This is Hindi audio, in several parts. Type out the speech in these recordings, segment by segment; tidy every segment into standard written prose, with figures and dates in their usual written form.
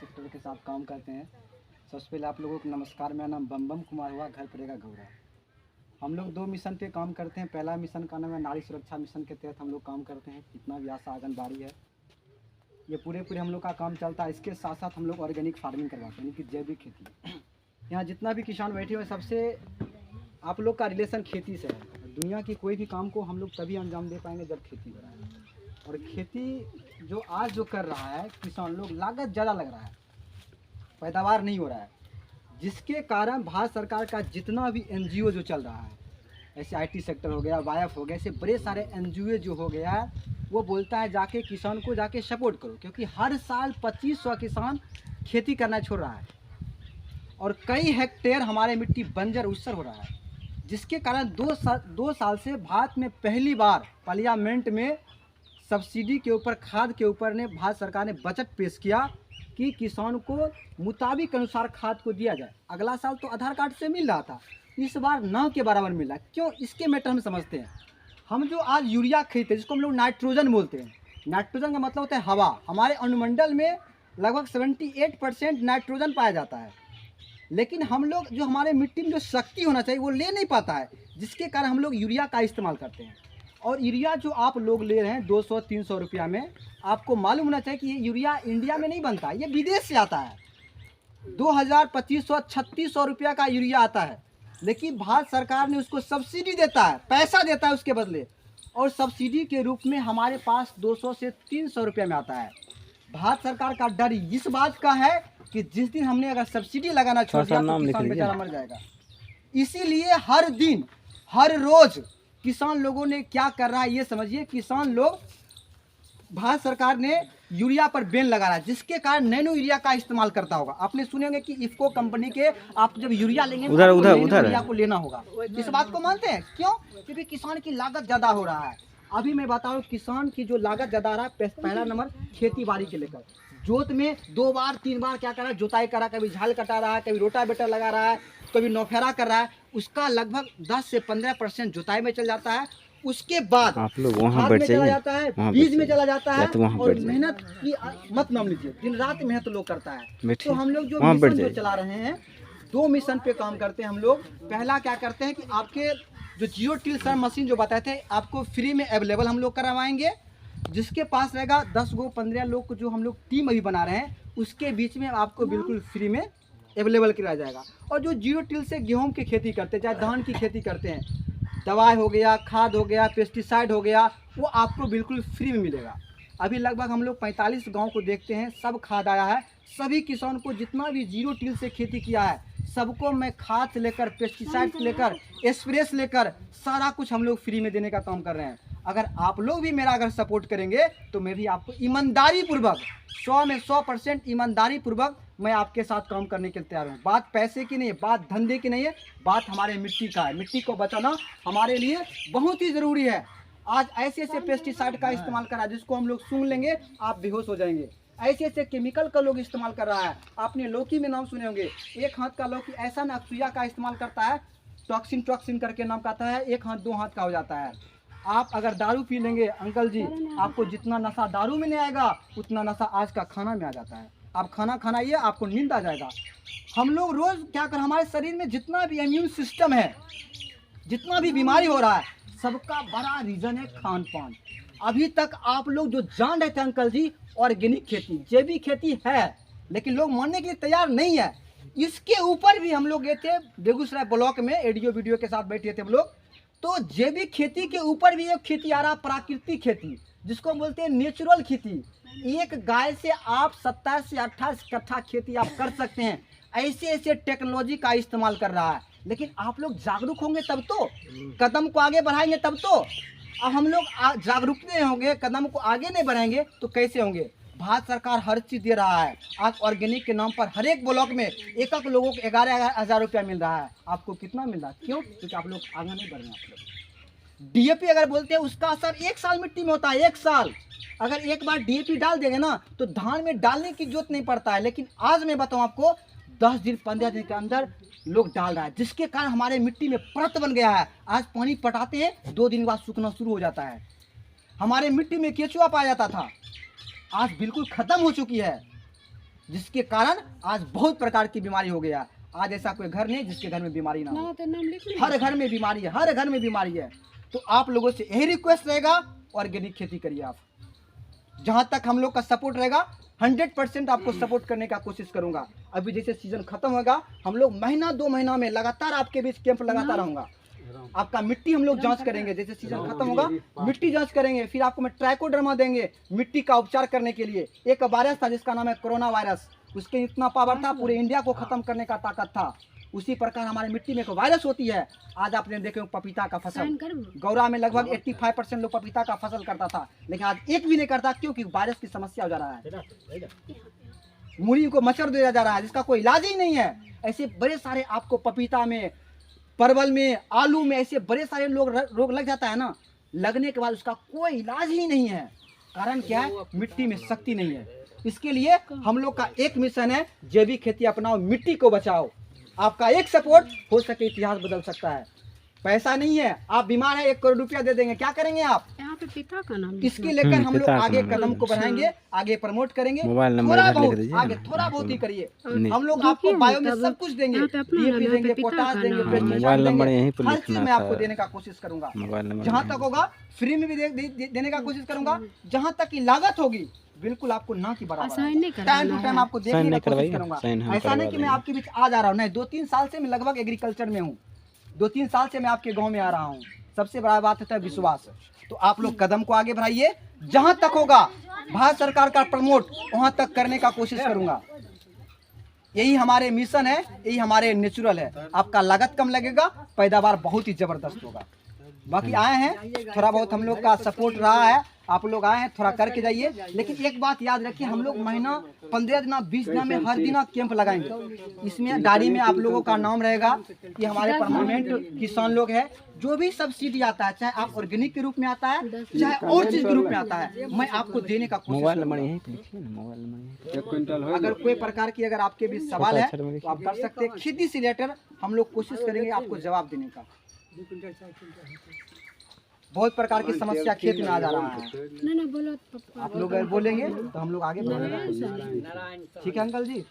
सेक्टर के साथ काम करते हैं। सबसे पहले आप लोगों को नमस्कार, मेरा नाम बम कुमार हुआ, घर पड़ेगा घोरा। हम लोग 2 मिशन पे काम करते हैं। पहला मिशन का नाम है नारी सुरक्षा मिशन के तहत हम लोग काम करते हैं। जितना भी आशा आंगनबाड़ी है, ये पूरे हम लोग का काम चलता है। इसके साथ साथ हम लोग ऑर्गेनिक फार्मिंग करवाते हैं, यानी कि जैविक खेती। यहाँ जितना भी किसान बैठे हुए सबसे आप लोग का रिलेशन खेती से है। दुनिया की कोई भी काम को हम लोग तभी अंजाम दे पाएंगे जब खेती हो रहा है। और खेती जो आज जो कर रहा है किसान लोग, लागत ज़्यादा लग रहा है, पैदावार नहीं हो रहा है, जिसके कारण भारत सरकार का जितना भी एनजीओ जो चल रहा है, ऐसे आईटी सेक्टर हो गया, वायफ हो गया, ऐसे बड़े सारे एनजीओ जो हो गया है, वो बोलता है जाके किसान को जाके सपोर्ट करो, क्योंकि हर साल 2500 किसान खेती करना छोड़ रहा है और कई हेक्टेयर हमारे मिट्टी बंजर उसर हो रहा है, जिसके कारण 2 साल से भारत में पहली बार पार्लियामेंट में सब्सिडी के ऊपर, खाद के ऊपर ने भारत सरकार ने बजट पेश किया कि किसान को मुताबिक अनुसार खाद को दिया जाए। अगला साल तो आधार कार्ड से मिल रहा था, इस बार 9 के बराबर मिला। क्यों? इसके मैटर हम समझते हैं। हम जो आज यूरिया खरीदते हैं, जिसको हम लोग नाइट्रोजन बोलते हैं, नाइट्रोजन का मतलब होता है हवा। हमारे अनुमंडल में लगभग 78% नाइट्रोजन पाया जाता है, लेकिन हम लोग जो हमारे मिट्टी में जो शक्ति होना चाहिए वो ले नहीं पाता है, जिसके कारण हम लोग यूरिया का इस्तेमाल करते हैं। और यूरिया जो आप लोग ले रहे हैं 200-300 रुपया में, आपको मालूम होना चाहिए कि ये यूरिया इंडिया में नहीं बनता, ये विदेश से आता है। 2000-2500-3600 रुपया का यूरिया आता है, लेकिन भारत सरकार ने उसको सब्सिडी देता है, पैसा देता है उसके बदले, और सब्सिडी के रूप में हमारे पास 200 से 300 रुपये में आता है। भारत सरकार का डर इस बात का है कि जिस दिन हमने अगर सब्सिडी लगाना छोड़ दिया तो किसान बेचारा मर जाएगा। इसीलिए हर दिन हर रोज किसान लोगों ने क्या कर रहा है ये समझिए। किसान लोग, भारत सरकार ने यूरिया पर बैन लगा रहा है, जिसके कारण नैनो यूरिया का इस्तेमाल करता होगा। आपने सुने होंगे कि इफको कंपनी के आप जब यूरिया लेंगे तो नैनो यूरिया को लेना होगा। इस बात को मानते हैं? क्यों? क्योंकि किसान की लागत ज़्यादा हो रहा है। अभी मैं बताऊँ, किसान की जो लागत ज़्यादा आ रहा है, पहला नंबर खेती बाड़ी के लेकर, जोत में 2 बार 3 बार क्या कर रहा है, जोताई कर रहा है, कभी झाल कटा रहा है, कभी रोटावेटर लगा रहा है, कभी नौफेरा कर रहा है, उसका लगभग 10 से 15% जोताई में चल जाता है। उसके बाद आप लोग वहाँ खाद बैठ में चला जाइए, जाता है, बीज में चला जाता है, तो और मेहनत की मत नाम लीजिए, दिन रात मेहनत लोग करता है। तो हम लोग जो वहाँ मिशन जो चला रहे हैं, 2 मिशन पे काम करते हैं हम लोग। पहला क्या करते हैं कि आपके जो जियो टिल सर मशीन जो बताए थे, आपको फ्री में अवेलेबल हम लोग करवाएंगे। जिसके पास रहेगा 10 गो 15 लोग को, जो हम लोग टीम अभी बना रहे हैं, उसके बीच में आपको बिल्कुल फ्री में अवेलेबल कराया जाएगा। और जो जीरो टिल से गेहूं की खेती करते हैं, चाहे धान की खेती करते हैं, दवाई हो गया, खाद हो गया, पेस्टिसाइड हो गया, वो आपको बिल्कुल फ्री में मिलेगा। अभी लगभग हम लोग 45 गांव को देखते हैं, सब खाद आया है। सभी किसान को जितना भी जीरो टिल से खेती किया है, सबको मैं खाद से लेकर, पेस्टिसाइड से लेकर, स्प्रे से लेकर सारा कुछ हम लोग फ्री में देने का काम कर रहे हैं। अगर आप लोग भी मेरा अगर सपोर्ट करेंगे तो मैं भी आपको ईमानदारी पूर्वक, 100 में 100% ईमानदारी पूर्वक मैं आपके साथ काम करने के लिए तैयार हूँ। बात पैसे की नहीं है, बात धंधे की नहीं है, बात हमारे मिट्टी का है। मिट्टी को बचाना हमारे लिए बहुत ही ज़रूरी है। आज ऐसे ऐसे पेस्टिसाइड का इस्तेमाल करा जिसको हम लोग सूंघ लेंगे आप बेहोश हो जाएंगे। ऐसे ऐसे केमिकल का लोग इस्तेमाल कर रहा है। आपने लौकी में नाम सुने होंगे, एक हाथ का लौकी ऐसा ना सुइया का इस्तेमाल करता है, टॉक्सिन करके नाम कहता है, एक हाथ 2 हाथ का हो जाता है। आप अगर दारू पी लेंगे अंकल जी, आपको जितना नशा दारू में नहीं आएगा उतना नशा आज का खाना में आ जाता है। आप खाना खानाइए, आपको नींद आ जाएगा। हम लोग रोज़ क्या कर, हमारे शरीर में जितना भी इम्यून सिस्टम है, जितना भी बीमारी हो रहा है, सबका बड़ा रीज़न है खान पान। अभी तक आप लोग जो जान रहे थे अंकल जी, ऑर्गेनिक खेती, जैविक खेती है, लेकिन लोग मानने के लिए तैयार नहीं है। इसके ऊपर भी हम लोग गए थे बेगूसराय ब्लॉक में, एडीओ वीडियो के साथ बैठे थे हम लोग। तो जैविक खेती के ऊपर भी एक खेती आ रहा, प्राकृतिक खेती, जिसको बोलते हैं नेचुरल खेती। एक गाय से आप 27 से 28 कट्ठा खेती आप कर सकते हैं। ऐसे ऐसे टेक्नोलॉजी का इस्तेमाल कर रहा है, लेकिन आप लोग जागरूक होंगे तब तो, कदम को आगे बढ़ाएंगे तब तो। अब हम लोग जागरूक नहीं होंगे, कदम को आगे नहीं बढ़ाएंगे तो कैसे होंगे? भारत सरकार हर चीज़ दे रहा है। आज ऑर्गेनिक के नाम पर हर एक ब्लॉक में एक लोगों को 11,000 रुपया मिल रहा है। आपको कितना मिल रहा है? क्यों? क्योंकि आप लोग आगे नहीं बढ़ रहे हैं। आप लोग डीएपी अगर बोलते हैं, उसका असर 1 साल मिट्टी में होता है, 1 साल। अगर एक बार डीएपी डाल देंगे ना तो धान में डालने की जरूरत नहीं पड़ता है। लेकिन आज मैं बताऊँ आपको, 10 दिन 15 दिन के अंदर लोग डाल रहा है, जिसके कारण हमारे मिट्टी में परत बन गया है। आज पानी पटाते हैं, 2 दिन बाद सूखना शुरू हो जाता है। हमारे मिट्टी में केचुआ पाया जाता था, आज बिल्कुल खत्म हो चुकी है। जिसके कारण आज बहुत प्रकार की बीमारी हो गया। आज ऐसा कोई घर नहीं जिसके घर में बीमारी ना हो, हर घर में बीमारी है, हर घर में बीमारी है। तो आप लोगों से यही रिक्वेस्ट रहेगा, ऑर्गेनिक खेती करिए आप। जहाँ तक हम लोग का सपोर्ट रहेगा 100% आपको सपोर्ट करने का कोशिश करूंगा। अभी जैसे सीजन खत्म होगा, हम लोग महीना 2 महीना में लगातार आपके बीच कैंप लगाता रहूंगा। आपका मिट्टी हम लोग जांच करेंगे, जैसे सीजन खत्म होगा मिट्टी जांच करेंगे, फिर आपको मैं ट्राइकोडर्मा देंगे मिट्टी का उपचार करने के लिए। एक वायरस था जिसका नाम है कोरोना वायरस, उसके इतना पावर था, पूरे इंडिया को खत्म करने का ताकत था। उसी प्रकार हमारे मिट्टी में एक वायरस होती है। आज आपने देखे पपीता का फसल, गौरा में लगभग 85% लोग पपीता का फसल करता था, लेकिन आज एक भी नहीं करता, क्योंकि वायरस की समस्या हो जा रहा है, मूली को मच्छर दिया जा रहा है जिसका कोई इलाज ही नहीं है। ऐसे बड़े सारे आपको पपीता में, परवल में, आलू में ऐसे बड़े सारे रोग लग जाता है ना, लगने के बाद उसका कोई इलाज ही नहीं है। कारण क्या है? मिट्टी में शक्ति नहीं है। इसके लिए हम लोग का एक मिशन है, जैविक खेती अपनाओ, मिट्टी को बचाओ। आपका एक सपोर्ट हो सके इतिहास बदल सकता है। पैसा नहीं है, आप बीमार है 1 करोड़ रुपया दे देंगे, क्या करेंगे आप? यहाँ पे पिता का नाम, इसके लेकर हम लोग आगे कदम को बढ़ाएंगे, आगे प्रमोट करेंगे। थोड़ा बहुत आगे, थोड़ा बहुत ही करिए। हम लोग आपको बायो में सब कुछ देंगे, डीएपी देंगे, पोटाश देंगे, पेस्टिसाइड देंगे, हर चीज मैं आपको देने का कोशिश करूंगा। जहाँ तक होगा फ्री में भी देने का कोशिश करूंगा। जहाँ तक की लागत होगी बिल्कुल आपको ना की बराबर, टाइम टू टाइम आपको देखने का कोशिश करूंगा। ऐसा नहीं कि मैं आपके बीच आ जा रहा हूँ, नहीं, 2-3 साल से मैं लगभग एग्रीकल्चर में हूँ, 2-3 साल से मैं आपके गांव में आ रहा हूँ। सबसे बड़ा बात होता है विश्वास। तो आप लोग कदम को आगे बढ़ाइए, जहां तक होगा भारत सरकार का प्रमोट वहां तक करने का कोशिश करूंगा। यही हमारे मिशन है, यही हमारे नेचुरल है। आपका लागत कम लगेगा, पैदावार बहुत ही जबरदस्त होगा। बाकी आए हैं, थोड़ा बहुत हम लोग का सपोर्ट रहा है, आप लोग आए हैं, थोड़ा करके जाइए। लेकिन एक बात याद रखिए, हम लोग महीना 15 दिन 20 दिन में हर दिन कैंप लगाएंगे। इसमें डायरी में आप लोगों का नाम रहेगा कि हमारे परमानेंट किसान लोग हैं। जो भी सब्सिडी आता है, चाहे आप ऑर्गेनिक के रूप में आता है, चाहे और चीज के रूप में आता है, मैं आपको देने का कोशिश करूंगा। अगर कोई प्रकार की अगर आपके भी सवाल है तो आप कर सकते हैं। खेती से रिलेटेड हम लोग कोशिश करेंगे आपको जवाब देने का। बहुत प्रकार की समस्या खेत में आ जा रहा है, आप लोग अगर बोलेंगे तो हम लोग आगे बढ़ेंगे। ठीक है अंकल जी,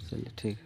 चलिए ठीक है।